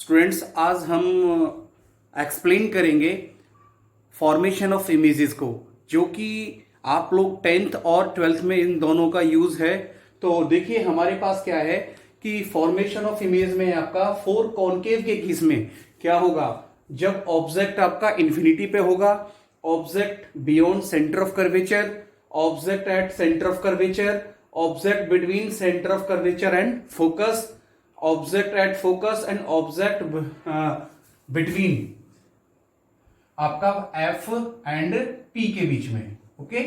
Students, आज हम explain करेंगे फॉर्मेशन ऑफ इमेजेस को, जो कि आप लोग टेंथ और ट्वेल्थ में इन दोनों का यूज है। तो देखिए हमारे पास क्या है कि फॉर्मेशन ऑफ इमेज में आपका फोर कॉनकेव के केस में क्या होगा, जब ऑब्जेक्ट आपका इंफिनिटी पे होगा, object beyond centre of curvature, object at centre of curvature, object between centre of curvature and focus, object at focus and object between आपका एफ एंड पी के बीच में। ओके,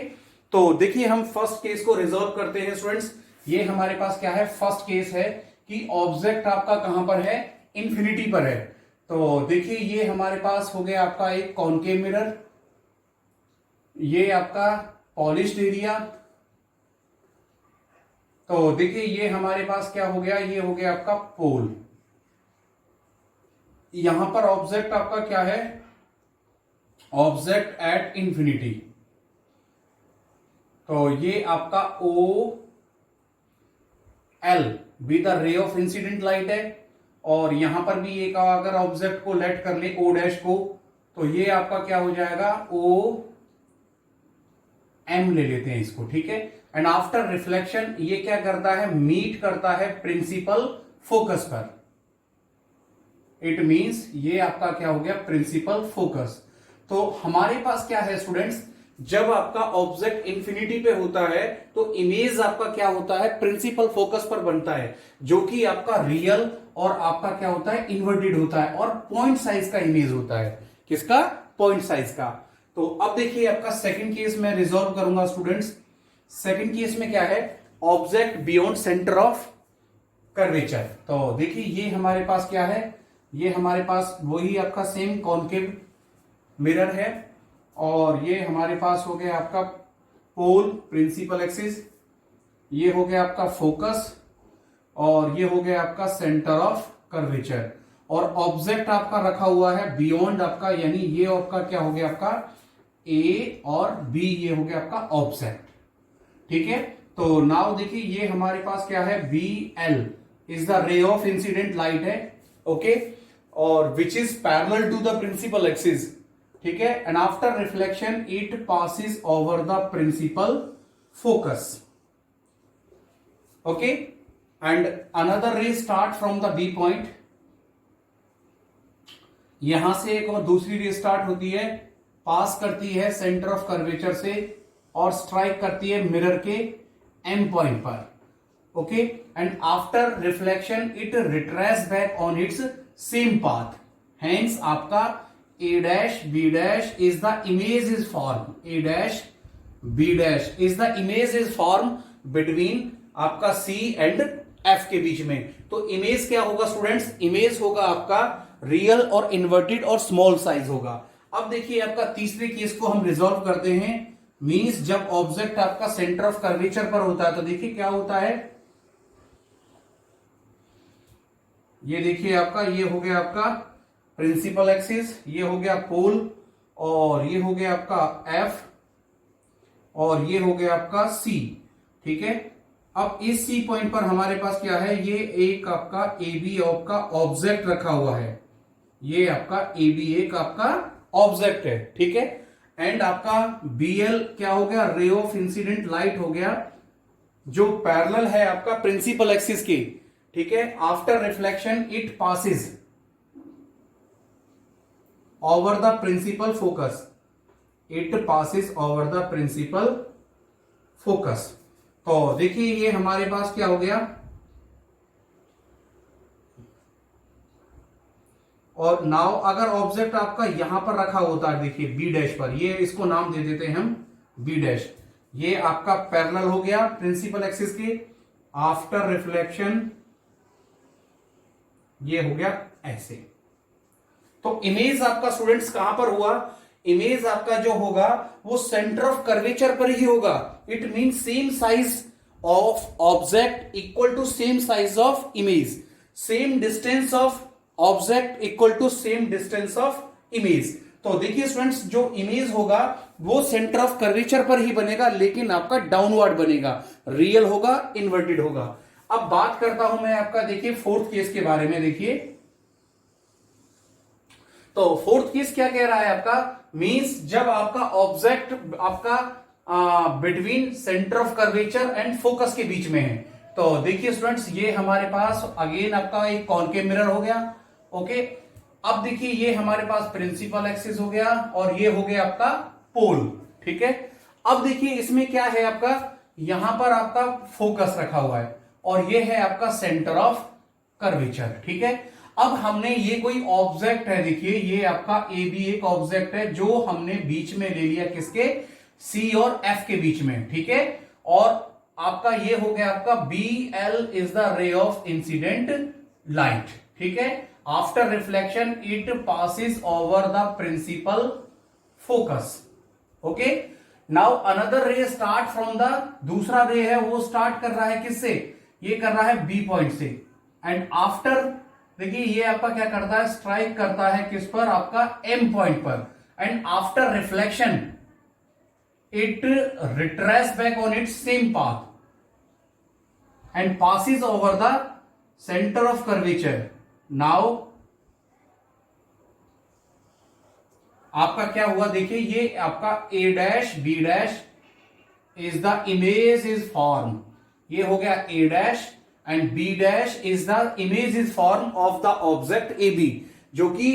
तो देखिए हम फर्स्ट केस को रिजॉल्व करते हैं स्टूडेंट्स। ये हमारे पास क्या है, फर्स्ट केस है कि ऑब्जेक्ट आपका कहां पर है, इंफिनिटी पर है। तो देखिए ये हमारे पास हो गया आपका एक कॉनकेव मिरर, ये आपका पॉलिश्ड एरिया। तो देखिए ये हमारे पास क्या हो गया, ये हो गया आपका पोल। यहां पर ऑब्जेक्ट आपका क्या है, ऑब्जेक्ट एट इंफिनिटी। तो ये आपका O L B the ray of incident light है, और यहां पर भी एक अगर ऑब्जेक्ट को लेट कर ले ओ डैश को, तो ये आपका क्या हो जाएगा, ओ एम ले लेते हैं इसको, ठीक है। एंड आफ्टर रिफ्लेक्शन ये क्या करता है, मीट करता है प्रिंसिपल फोकस पर। इट मींस ये आपका क्या हो गया, प्रिंसिपल फोकस। तो हमारे पास क्या है स्टूडेंट्स, जब आपका ऑब्जेक्ट इंफिनिटी पे होता है तो इमेज आपका क्या होता है, प्रिंसिपल फोकस पर बनता है, जो कि आपका रियल और आपका क्या होता है, इन्वर्टेड होता है, और पॉइंट साइज का इमेज होता है। किसका, पॉइंट साइज का। तो अब देखिए आपका सेकंड केस में रिजॉल्व करूंगा स्टूडेंट्स। सेकंड केस में क्या है, object beyond centre of curvature. तो देखिए ये हमारे पास क्या है, ये हमारे पास वही आपका सेम कॉनकेव मिरर है, और ये हमारे पास हो गया आपका पोल प्रिंसिपल एक्सिस, ये हो गया आपका फोकस, और ये हो गया आपका सेंटर ऑफ कर्वेचर। और ऑब्जेक्ट आपका रखा हुआ है बियॉन्ड आपका, यानी ये आपका क्या हो गया, आपका ए और बी, ये हो गया आपका ऑब्जेक्ट, ठीक है। तो नाउ देखिए ये हमारे पास क्या है, B L is the ray of incident light है, ओके, और which is parallel to the principal axis, ठीक है। And after reflection it passes over the principal focus, okay. And another ray start from the B point, यहां से एक और दूसरी रे स्टार्ट होती है, पास करती है सेंटर ऑफ कर्वेचर से और स्ट्राइक करती है मिरर के एम पॉइंट पर, okay. And after reflection it retrace back on its same path, hence आपका A dash B dash is the image is form, A dash B dash is the image is form between आपका C and F के बीच में। तो image क्या होगा students, image होगा आपका रियल और इन्वर्टेड और स्मॉल साइज होगा। अब देखिए आपका तीसरे केस को हम रिजॉल्व करते हैं। मींस जब ऑब्जेक्ट आपका सेंटर ऑफ कर्वेचर पर होता है, तो देखिए क्या होता है, ये देखिए आपका ये हो गया आपका प्रिंसिपल एक्सिस, ये हो गया पोल, और ये हो गया आपका एफ, और ये हो गया आपका सी, ठीक है। अब इस सी पॉइंट पर हमारे पास क्या है, ये एक आपका ए बी आपका ऑब्जेक्ट रखा हुआ है, ये आपका ए बी एक आपका ऑब्जेक्ट है, ठीक है। एंड आपका बी एल क्या हो गया, रे ऑफ इंसिडेंट लाइट हो गया, जो पैरेलल है आपका प्रिंसिपल एक्सिस की, ठीक है। After reflection it passes over the principal focus, it passes over the principal focus. तो देखिए ये हमारे पास क्या हो गया, और नाउ अगर ऑब्जेक्ट आपका यहां पर रखा होता है, देखिए बी डैश पर, ये इसको नाम दे देते हैं हम बी डैश, ये आपका पैरेलल हो गया प्रिंसिपल एक्सिस के। आफ्टर रिफ्लेक्शन ये हो गया ऐसे। तो इमेज आपका स्टूडेंट्स कहां पर हुआ, इमेज आपका जो होगा वो सेंटर ऑफ कर्वेचर पर ही होगा। It mean same size of object equal to same size of image, same distance of object equal to same distance of image. तो देखिए स्टूडेंट्स, जो इमेज होगा वो सेंटर ऑफ कर्वेचर पर ही बनेगा, लेकिन आपका डाउनवर्ड बनेगा, रियल होगा, इन्वर्टेड होगा। अब बात करता हूं मैं आपका, देखिए फोर्थ केस के बारे में। देखिए तो फोर्थ केस क्या कह रहा है आपका, मींस जब आपका ऑब्जेक्ट आपका between centre of curvature and focus के बीच में है। तो देखिए स्टूडेंट्स, ये हमारे पास अगेन आपका एक कॉनकेव मिरर हो गया। ओके, अब देखिए ये हमारे पास प्रिंसिपल एक्सिस हो गया और ये हो गया आपका पोल। ठीक है, अब देखिए इसमें क्या है आपका, यहां पर आपका फोकस रखा हुआ है और ये है आपका सेंटर ऑफ कर्वेचर। ठीक है, अब हमने ये कोई ऑब्जेक्ट है, देखिए ये आपका ए बी एक ऑब्जेक्ट है जो हमने बीच में ले लिया, किसके, सी और एफ के बीच में। ठीक है, और आपका ये हो गया आपका B L is the ray of incident light. ठीक है, after reflection it passes over the principal focus. Okay, now another ray start from the, दूसरा रे है वो स्टार्ट कर रहा है किससे, ये कर रहा है बी पॉइंट से, एंड आफ्टर देखिए ये आपका क्या करता है, स्ट्राइक करता है किस पर, आपका एम पॉइंट पर, and after reflection it retrace back on its same path and passes over the center of curvature. Now आपका क्या हुआ, देखिए ये आपका a dash b dash is the image is form, ये हो गया a dash and b dash is the image is form of the object A B, जो कि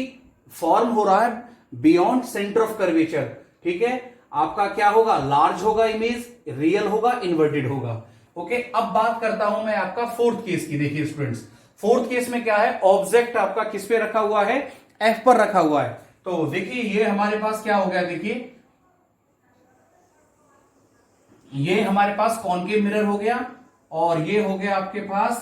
फॉर्म हो रहा है बियॉन्ड सेंटर ऑफ कर्वेचर। ठीक है, आपका क्या होगा, लार्ज होगा इमेज, रियल होगा, इन्वर्टेड होगा। ओके, अब बात करता हूं मैं आपका फोर्थ केस की। देखिए स्टूडेंट्स, फोर्थ केस में क्या है, ऑब्जेक्ट आपका किस पे रखा हुआ है, एफ पर रखा हुआ है। तो देखिए ये हमारे पास क्या हो गया, देखिए ये हमारे पास कॉनकेव मिरर हो गया और ये हो गया आपके पास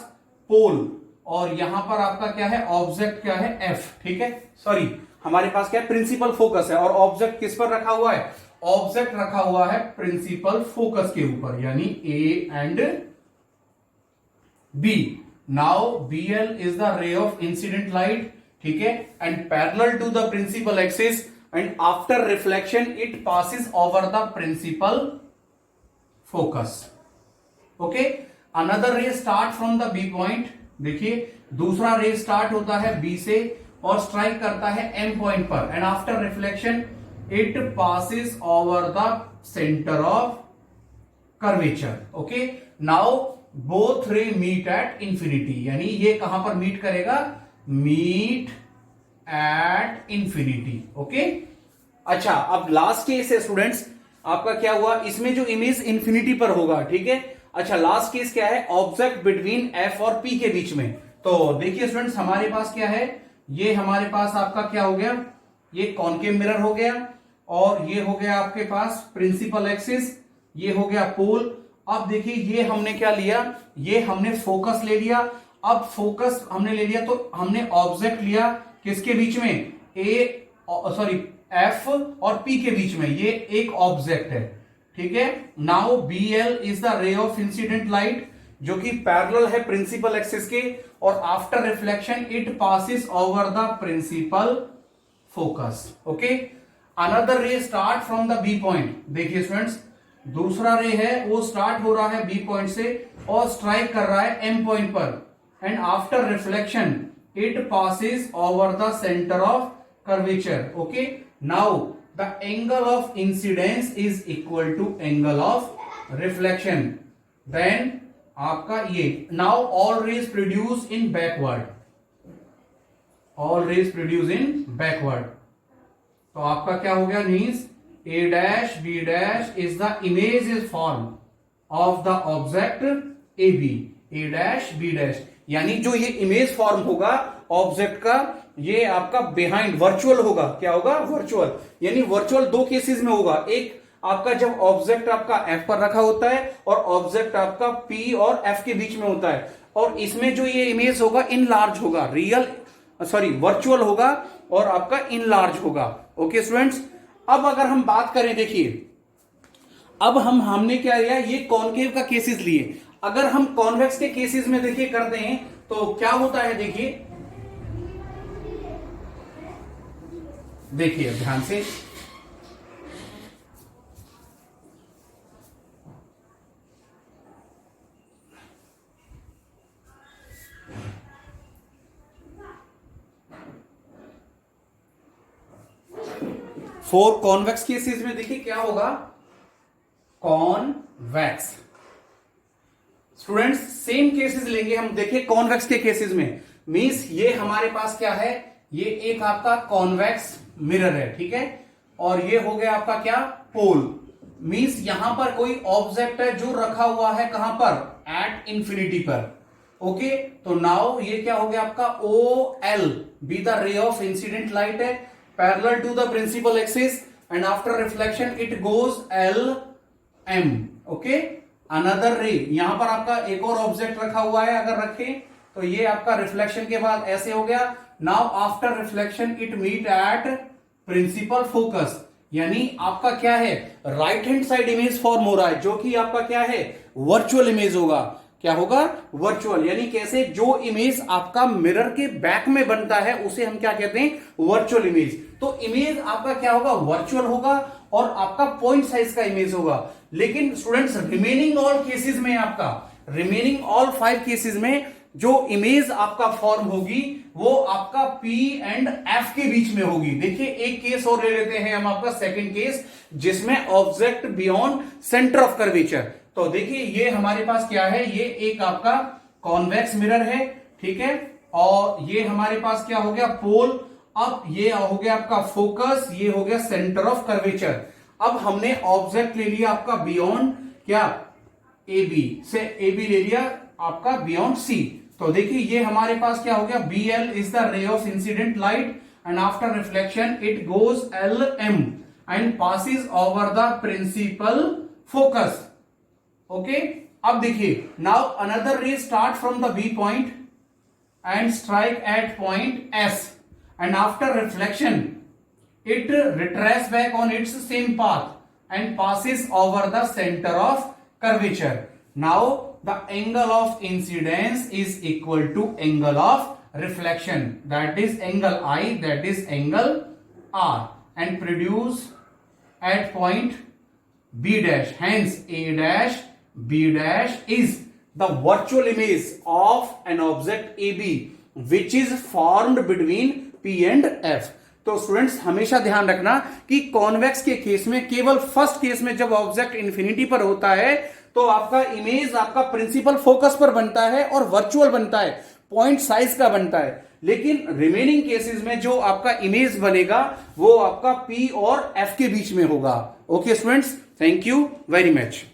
पोल, और यहां पर आपका क्या है, ऑब्जेक्ट क्या है, एफ। ठीक है, सॉरी हमारे पास क्या है, प्रिंसिपल फोकस है, और ऑब्जेक्ट किस पर रखा हुआ है, ऑब्जेक्ट रखा हुआ है प्रिंसिपल फोकस के ऊपर, यानी A and B. Now B L is the ray of incident light. ठीक है, and parallel to the principal axis, and after reflection it passes over the principal focus. Okay, another ray start from the B point, देखिए दूसरा रे start होता है B से और strike करता है एम पॉइंट पर, and after reflection it passes over the center of curvature. Okay, now both ray meet at infinity, यानी ये कहां पर मीट करेगा, meet at infinity. Okay, अच्छा अब लास्ट केस है स्टूडेंट्स, आपका क्या हुआ, इसमें जो इमेज इंफिनिटी पर होगा। ठीक है, अच्छा लास्ट केस क्या है, ऑब्जेक्ट बिटवीन एफ और पी के बीच में। तो देखिए स्टूडेंट्स, हमारे पास क्या है, ये हमारे पास आपका क्या हो गया, ये कॉनकेव मिरर हो गया और ये हो गया आपके पास प्रिंसिपल एक्सिस, ये हो गया पोल। अब देखिए ये हमने क्या लिया, ये हमने फोकस ले लिया। अब फोकस हमने ले लिया तो हमने ऑब्जेक्ट लिया किसके बीच में, ए सॉरी एफ और पी के बीच में, ये एक ऑब्जेक्ट है। ठीक है, now B L is the ray of incident light, जो कि पैरेलल है प्रिंसिपल एक्सिस के, और after reflection it passes over the principal focus. Okay, another ray start from the B point, देखिए स्टूडेंट्स दूसरा रे है वो स्टार्ट हो रहा है बी पॉइंट से और स्ट्राइक कर रहा है एम पॉइंट पर, and after reflection it passes over the centre of curvature. Okay, now the angle of incidence is equal to angle of reflection, then आपका ये, now all rays produce in backward, all rays produce in backward. तो आपका क्या हो गया, means A dash B dash is the image is form of the object A B, A dash B dash, यानी जो ये इमेज फॉर्म होगा object का, ये आपका बिहाइंड वर्चुअल होगा, क्या होगा, वर्चुअल, यानी वर्चुअल दो केसेस में होगा, एक आपका जब ऑब्जेक्ट आपका एफ पर रखा होता है और ऑब्जेक्ट आपका पी और एफ के बीच में होता है, और इसमें जो ये इमेज होगा इन लार्ज होगा, रियल सॉरी वर्चुअल होगा और आपका इन लार्ज होगा। ओके स्टूडेंट्स, अब अगर हम बात करें, देखिए अब हमने क्या लिया, ये कॉनकेव का केसेस लिए, अगर हम कॉन्वेक्स के केसेस में देखिए करते हैं तो क्या होता है, देखिए ध्यान से, फॉर कॉन्वेक्स केसेस में देखिए क्या होगा, कॉन्वेक्स। स्टूडेंट्स सेम केसेस लेंगे हम, देखिए कॉन्वेक्स के केसेस में मींस ये हमारे पास क्या है, ये एक आपका कॉन्वेक्स मिरर है, ठीक है, और ये हो गया आपका क्या, पोल। मींस यहां पर कोई ऑब्जेक्ट है जो रखा हुआ है कहां पर, एट इंफिनिटी पर। ओके, तो नाउ ये क्या हो गया आपका, O L B the ray of incident light है parallel to the principal axis and after reflection it goes L M. Okay, another ray, यहां पर आपका एक और ऑब्जेक्ट रखा हुआ है, अगर रखें तो ये आपका रिफ्लेक्शन के बाद ऐसे हो गया। Now after reflection it meet at principal focus, यानी आपका क्या है, right hand side image form हो रहा है, जो कि आपका क्या है, वर्चुअल इमेज होगा। क्या होगा, वर्चुअल, यानी कैसे, जो इमेज आपका मिरर के बैक में बनता है उसे हम क्या कहते हैं, वर्चुअल इमेज। तो इमेज आपका क्या होगा, वर्चुअल होगा और आपका पॉइंट साइज का इमेज होगा। लेकिन स्टूडेंट्स रिमेनिंग ऑल केसेस में, आपका रिमेनिंग ऑल 5 केसेस में जो इमेज आपका फॉर्म होगी वो आपका P एंड F के बीच में होगी। देखिए एक केस और ले लेते हैं हम, आपका सेकंड केस, जिसमें object beyond centre of curvature. तो देखिए ये हमारे पास क्या है, ये एक आपका कॉन्वेक्स मिरर है, ठीक है, और ये हमारे पास क्या हो गया, पोल। अब ये हो गया आपका फोकस, ये हो गया सेंटर ऑफ कर्वेचर। अब हमने ऑब्जेक्ट ले लिया आपका बियॉन्ड क्या, ए बी से, ए बी ले लिया आपका बियॉन्ड सी। तो देखिए ये हमारे पास क्या हो गया, B L is the ray of incident light and after reflection it goes L M and passes over the principal focus. Okay, अब देखिए now another ray start from the B point and strike at point S and after reflection it retraces back on its same path and passes over the center of curvature. Now the angle of incidence is equal to angle of reflection, that is angle I, that is angle R, and produce at point B dash. Hence A dash B dash is the virtual image of an object AB which is formed between P and F. तो students हमेशा ध्यान रखना कि convex के case में केवल first case में जब ऑब्जेक्ट इंफिनिटी पर होता है तो आपका इमेज आपका प्रिंसिपल फोकस पर बनता है और वर्चुअल बनता है, पॉइंट साइज का बनता है। लेकिन रिमेनिंग केसेस में जो आपका इमेज बनेगा वो आपका P और F के बीच में होगा। Okay students, thank you very much.